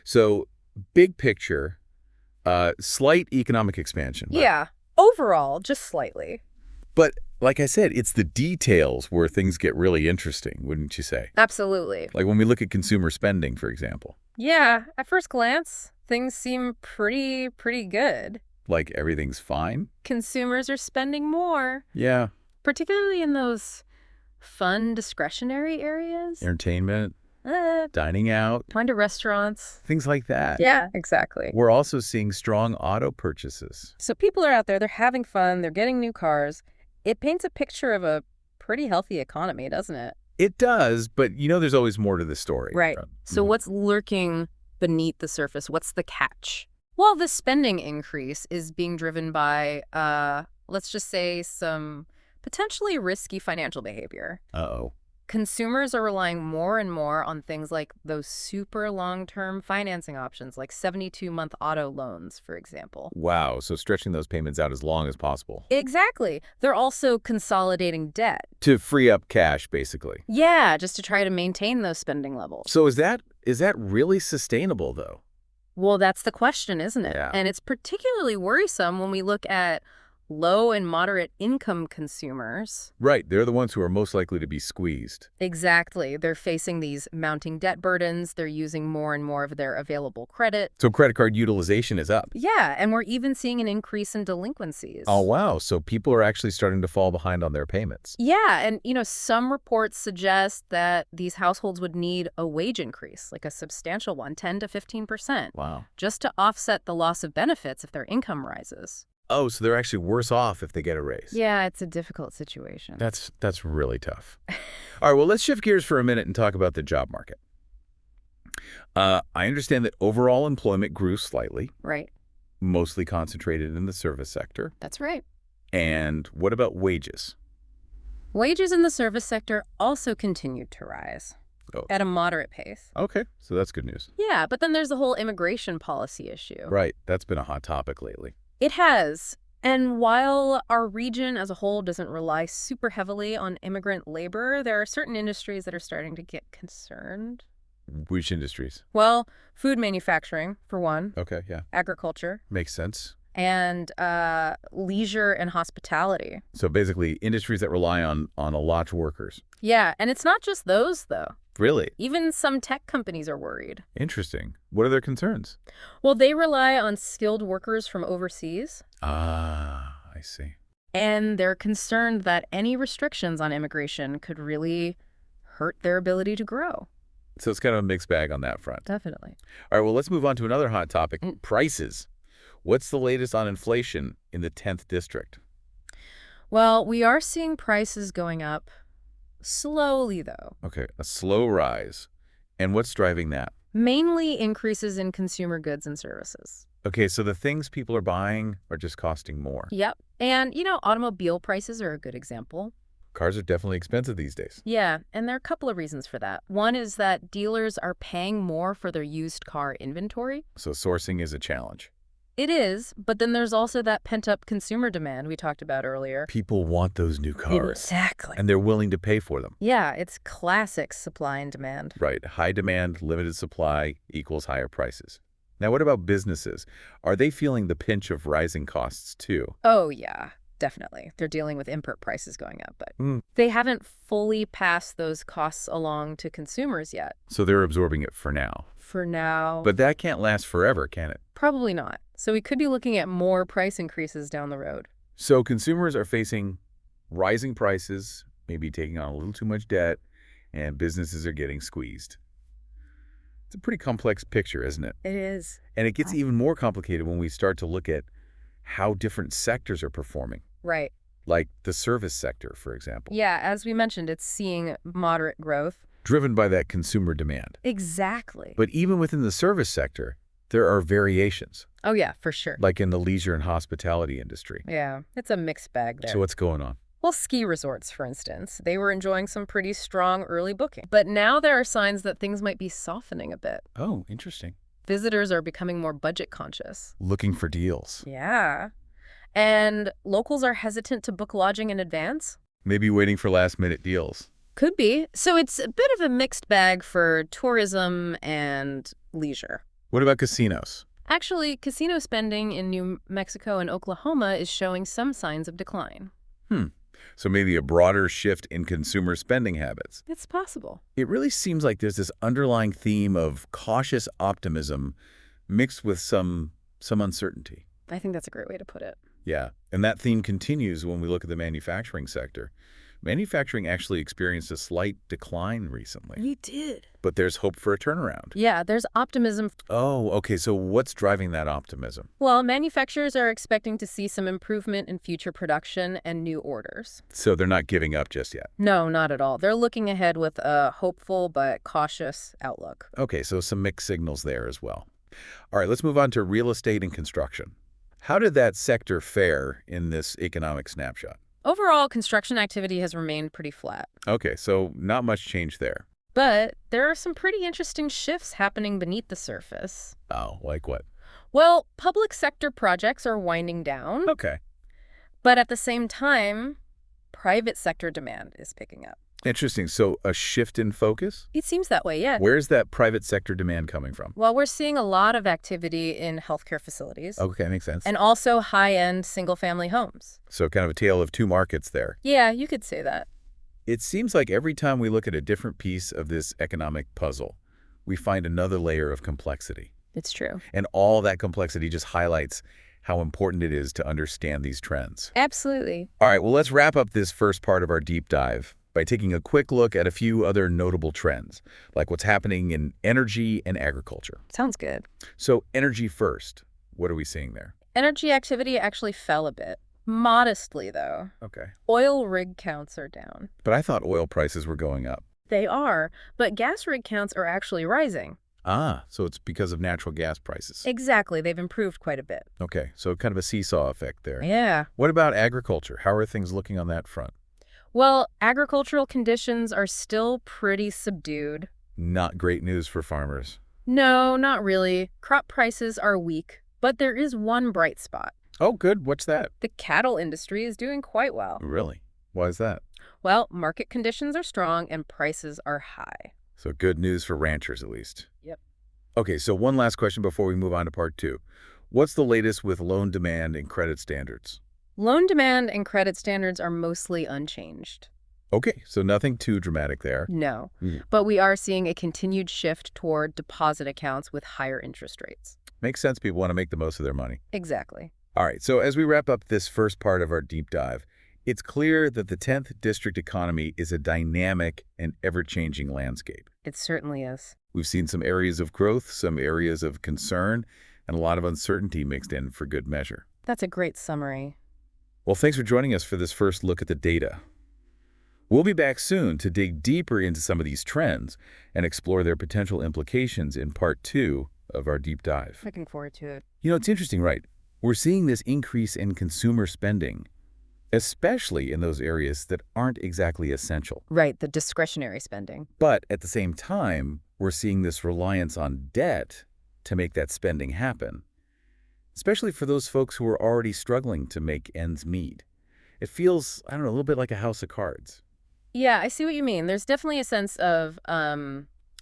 So, big picture, slight economic expansion. Yeah, overall, just slightly. But like I said, it's the details where things get really interesting, wouldn't you say? Absolutely. Like when we look at consumer spending, for example. Yeah, at first glance, things seem pretty good. Like everything's fine? Consumers are spending more, Yeah. particularly in those fun discretionary areas. Entertainment, Uh, dining out, Kind of restaurants. things like that. Yeah, exactly. We're also seeing strong auto purchases. So people are out there, they're having fun, they're getting new cars. It paints a picture of a pretty healthy economy, doesn't it? It does, but there's always more to the story. Right. So what's lurking beneath the surface? What's the catch? Well, the spending increase is being driven by, let's just say, some potentially risky financial behavior. Uh-oh. Consumers are relying more and more on things like those super long-term financing options, like 72-month auto loans, for example. Wow, so stretching those payments out as long as possible. Exactly. They're also consolidating debt. To free up cash, basically. Yeah, just to try to maintain those spending levels. So is that really sustainable, though? Well, that's the question, isn't it? Yeah. And it's particularly worrisome when we look at low and moderate income consumers. Right, they're the ones who are most likely to be squeezed. Exactly. They're facing these mounting debt burdens. They're using more and more of their available credit. So credit card utilization is up. Yeah, and we're even seeing an increase in delinquencies. Oh, wow. So people are actually starting to fall behind on their payments. Yeah, and some reports suggest that these households would need a wage increase, like a substantial one, 10 to 15%. Wow. Just to offset the loss of benefits if their income rises. Oh, so they're actually worse off if they get a raise. Yeah, it's a difficult situation. That's really tough. All right, well, let's shift gears for a minute and talk about the job market. I understand that overall employment grew slightly. Right. Mostly concentrated in the service sector. That's right. And what about wages? Wages in the service sector also continued to rise at a moderate pace. Okay, so that's good news. Yeah, but then there's the whole immigration policy issue. Right, that's been a hot topic lately. It has. And while our region as a whole doesn't rely super heavily on immigrant labor, there are certain industries that are starting to get concerned. Which industries? Well, food manufacturing, for one. Okay, yeah. Agriculture. Makes sense. And leisure and hospitality. So basically, industries that rely on a lot of workers. Yeah, and it's not just those, though. Really? Even some tech companies are worried. Interesting. What are their concerns? Well, they rely on skilled workers from overseas. Ah, I see. And they're concerned that any restrictions on immigration could really hurt their ability to grow. So it's kind of a mixed bag on that front. Definitely. All right, well, let's move on to another hot topic, prices. What's the latest on inflation in the 10th district? Well, we are seeing prices going up slowly, though. Okay, a slow rise. And what's driving that? Mainly increases in consumer goods and services. Okay, so the things people are buying are just costing more. Yep. And, automobile prices are a good example. Cars are definitely expensive these days. Yeah, and there are a couple of reasons for that. One is that dealers are paying more for their used car inventory. So sourcing is a challenge. It is, but then there's also that pent-up consumer demand we talked about earlier. People want those new cars. Exactly. And they're willing to pay for them. Yeah, it's classic supply and demand. Right. High demand, limited supply equals higher prices. Now, what about businesses? Are they feeling the pinch of rising costs too? Oh, yeah, definitely. They're dealing with import prices going up, but they haven't fully passed those costs along to consumers yet. So they're absorbing it for now. For now. But that can't last forever, can it? Probably not. So we could be looking at more price increases down the road. So consumers are facing rising prices, maybe taking on a little too much debt, and businesses are getting squeezed. It's a pretty complex picture, isn't it? It is. And it gets even more complicated when we start to look at how different sectors are performing. Right. Like the service sector, for example. Yeah, as we mentioned, it's seeing moderate growth. Driven by that consumer demand. Exactly. But even within the service sector, there are variations. Oh, yeah, for sure. Like in the leisure and hospitality industry. Yeah, it's a mixed bag there. So what's going on? Well, ski resorts, for instance, they were enjoying some pretty strong early booking. But now there are signs that things might be softening a bit. Oh, interesting. Visitors are becoming more budget conscious. Looking for deals. Yeah. And locals are hesitant to book lodging in advance. Maybe waiting for last-minute deals. Could be. So it's a bit of a mixed bag for tourism and leisure. What about casinos? Actually, casino spending in New Mexico and Oklahoma is showing some signs of decline. Hmm. So maybe a broader shift in consumer spending habits. It's possible. It really seems like there's this underlying theme of cautious optimism mixed with some uncertainty. I think that's a great way to put it. Yeah, and that theme continues when we look at the manufacturing sector. Manufacturing actually experienced a slight decline recently, We did. but there's hope for a turnaround. Yeah, there's optimism. Oh, okay, so what's driving that optimism? Well, manufacturers are expecting to see some improvement in future production and new orders. So they're not giving up just yet. No, not at all. They're looking ahead with a hopeful but cautious outlook. Okay, so some mixed signals there as well. All right, let's move on to real estate and construction. How did that sector fare in this economic snapshot? Overall, construction activity has remained pretty flat. Okay, so not much change there. But there are some pretty interesting shifts happening beneath the surface. Oh, like what? Well, public sector projects are winding down, Okay. but at the same time, private sector demand is picking up. Interesting. So a shift in focus? It seems that way, yeah. Where's that private sector demand coming from? Well, we're seeing a lot of activity in healthcare facilities Okay, makes sense. and also high-end single-family homes. So kind of a tale of two markets there. Yeah, you could say that. It seems like every time we look at a different piece of this economic puzzle, we find another layer of complexity. It's true. And all that complexity just highlights how important it is to understand these trends. Absolutely. All right, well, let's wrap up this first part of our deep dive by taking a quick look at a few other notable trends, like what's happening in energy and agriculture. Sounds good. So energy first. What are we seeing there? Energy activity actually fell a bit. Modestly, though. Okay. Oil rig counts are down. But I thought oil prices were going up. They are, but gas rig counts are actually rising. Ah, so it's because of natural gas prices. Exactly, they've improved quite a bit. Okay, so kind of a seesaw effect there. Yeah. What about agriculture? How are things looking on that front? Well, agricultural conditions are still pretty subdued. Not great news for farmers. No, not really. Crop prices are weak, but there is one bright spot. Oh, good. What's that? The cattle industry is doing quite well. Really? Why is that? Well, market conditions are strong and prices are high. So good news for ranchers, at least. Yep. Okay, so one last question before we move on to part two. What's the latest with loan demand and credit standards? Loan demand and credit standards are mostly unchanged. Okay, so nothing too dramatic there. No, Mm. but we are seeing a continued shift toward deposit accounts with higher interest rates. Makes sense. People want to make the most of their money. Exactly. All right, so as we wrap up this first part of our deep dive, it's clear that the 10th District economy is a dynamic and ever-changing landscape. It certainly is. We've seen some areas of growth, some areas of concern, and a lot of uncertainty mixed in for good measure. That's a great summary. Well, thanks for joining us for this first look at the data. We'll be back soon to dig deeper into some of these trends and explore their potential implications in part two of our deep dive. Looking forward to it. You know, it's interesting, right? We're seeing this increase in consumer spending, especially in those areas that aren't exactly essential. Right, the discretionary spending. But at the same time, we're seeing this reliance on debt to make that spending happen, especially for those folks who are already struggling to make ends meet. It feels, I don't know, a little bit like a house of cards. Yeah, I see what you mean. There's definitely a sense of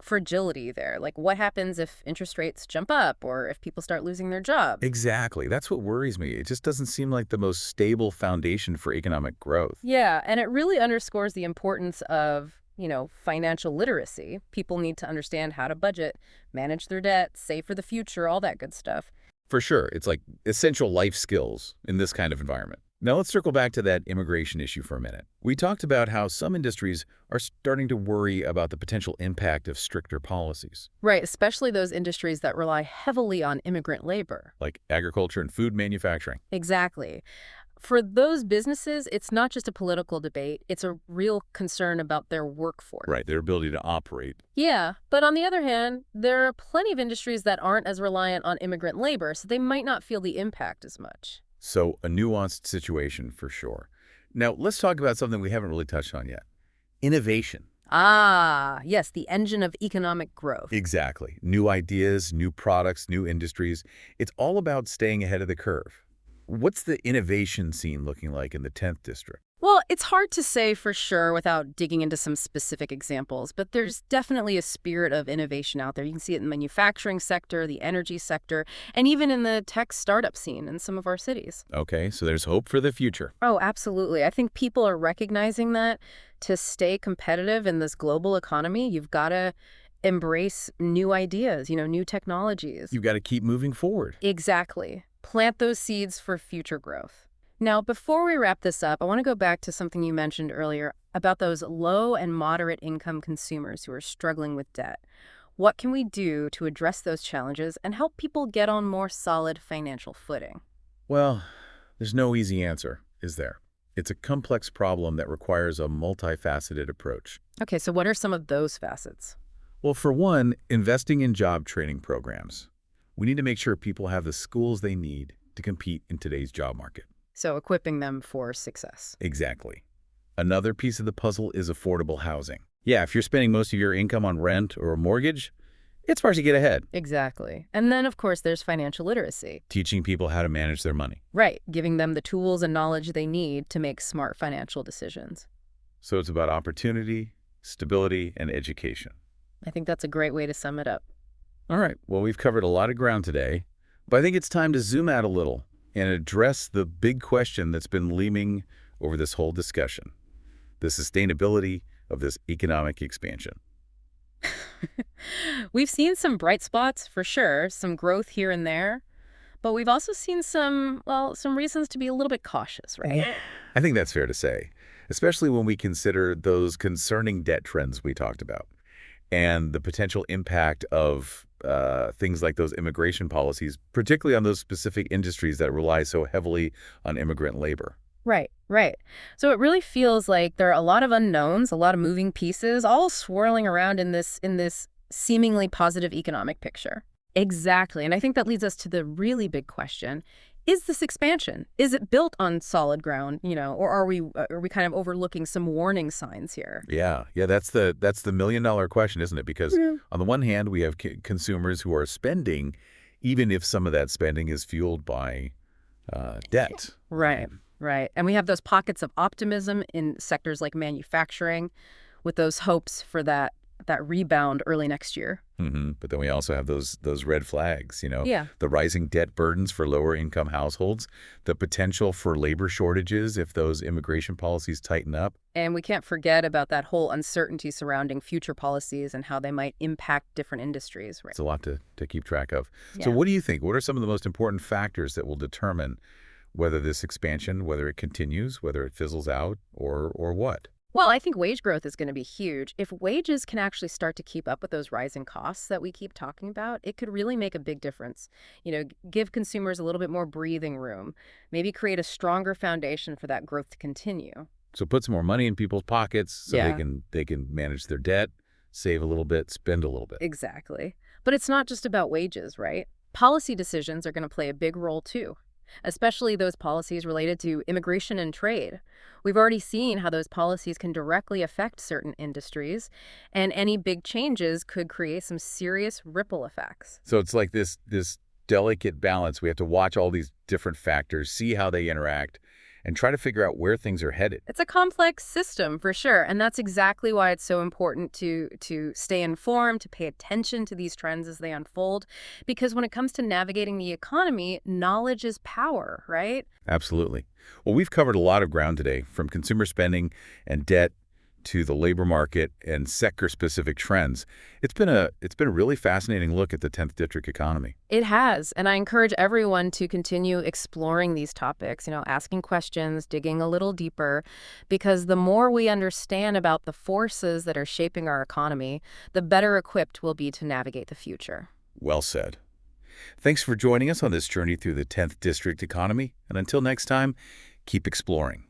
fragility there. Like, what happens if interest rates jump up or if people start losing their jobs? Exactly. That's what worries me. It just doesn't seem like the most stable foundation for economic growth. Yeah, and it really underscores the importance of, financial literacy. People need to understand how to budget, manage their debt, save for the future, all that good stuff. For sure. It's like essential life skills in this kind of environment. Now let's circle back to that immigration issue for a minute. We talked about how some industries are starting to worry about the potential impact of stricter policies, Right, especially those industries that rely heavily on immigrant labor. like agriculture and food manufacturing. Exactly. For those businesses, it's not just a political debate, it's a real concern about their workforce. Right, their ability to operate. Yeah, but on the other hand, there are plenty of industries that aren't as reliant on immigrant labor, so they might not feel the impact as much. So a nuanced situation for sure. Now let's talk about something we haven't really touched on yet. Innovation. Ah, yes, the engine of economic growth. Exactly. New ideas, new products, new industries. It's all about staying ahead of the curve. What's the innovation scene looking like in the 10th district? Well, it's hard to say for sure without digging into some specific examples, but there's definitely a spirit of innovation out there. You can see it in the manufacturing sector, the energy sector, and even in the tech startup scene in some of our cities. Okay, so there's hope for the future. Oh, absolutely. I think people are recognizing that to stay competitive in this global economy, you've got to embrace new ideas, new technologies. You've got to keep moving forward. Exactly. Plant those seeds for future growth. Now, before we wrap this up, I want to go back to something you mentioned earlier about those low and moderate income consumers who are struggling with debt. What can we do to address those challenges and help people get on more solid financial footing? Well, there's no easy answer, is there? It's a complex problem that requires a multifaceted approach. Okay, so what are some of those facets? Well, for one, investing in job training programs. We need to make sure people have the skills they need to compete in today's job market. So equipping them for success. Exactly. Another piece of the puzzle is affordable housing. Yeah, if you're spending most of your income on rent or a mortgage, it's hard to get ahead. Exactly. And then, of course, there's financial literacy. Teaching people how to manage their money. Right, giving them the tools and knowledge they need to make smart financial decisions. So it's about opportunity, stability, and education. I think that's a great way to sum it up. All right, well, we've covered a lot of ground today, but I think it's time to zoom out a little and address the big question that's been looming over this whole discussion, the sustainability of this economic expansion. We've seen some bright spots, for sure, some growth here and there, but we've also seen some reasons to be a little bit cautious, right? I think that's fair to say, especially when we consider those concerning debt trends we talked about and the potential impact of things like those immigration policies, particularly on those specific industries that rely so heavily on immigrant labor. Right, right. So it really feels like there are a lot of unknowns, a lot of moving pieces, all swirling around in this seemingly positive economic picture. Exactly. And I think that leads us to the really big question. Is this expansion? Is it built on solid ground, or are we kind of overlooking some warning signs here? Yeah, that's the million-dollar question, isn't it? Because Yeah. on the one hand, we have consumers who are spending, even if some of that spending is fueled by debt. Right, right. And we have those pockets of optimism in sectors like manufacturing with those hopes for that rebound early next year. But then we also have those red flags, Yeah. the rising debt burdens for lower income households, the potential for labor shortages if those immigration policies tighten up. And we can't forget about that whole uncertainty surrounding future policies and how they might impact different industries, right? It's a lot to keep track of. So Yeah. what do you think? What are some of the most important factors that will determine whether this expansion, whether it continues, whether it fizzles out, or what? Well, I think wage growth is going to be huge. If wages can actually start to keep up with those rising costs that we keep talking about, it could really make a big difference. Give consumers a little bit more breathing room, maybe create a stronger foundation for that growth to continue. So put some more money in people's pockets so Yeah. they can manage their debt, save a little bit, spend a little bit. Exactly. But it's not just about wages, right? Policy decisions are going to play a big role too, especially those policies related to immigration and trade. We've already seen how those policies can directly affect certain industries, and any big changes could create some serious ripple effects. So it's like this delicate balance. We have to watch all these different factors, see how they interact, and try to figure out where things are headed. It's a complex system for sure, and that's exactly why it's so important to stay informed, to pay attention to these trends as they unfold, because when it comes to navigating the economy, knowledge is power, right? Absolutely. Well, we've covered a lot of ground today, from consumer spending and debt to the labor market and sector-specific trends. It's been a really fascinating look at the 10th district economy. It has, and I encourage everyone to continue exploring these topics, asking questions, digging a little deeper, because the more we understand about the forces that are shaping our economy, the better equipped we'll be to navigate the future. Well said. Thanks for joining us on this journey through the 10th district economy, and until next time, keep exploring.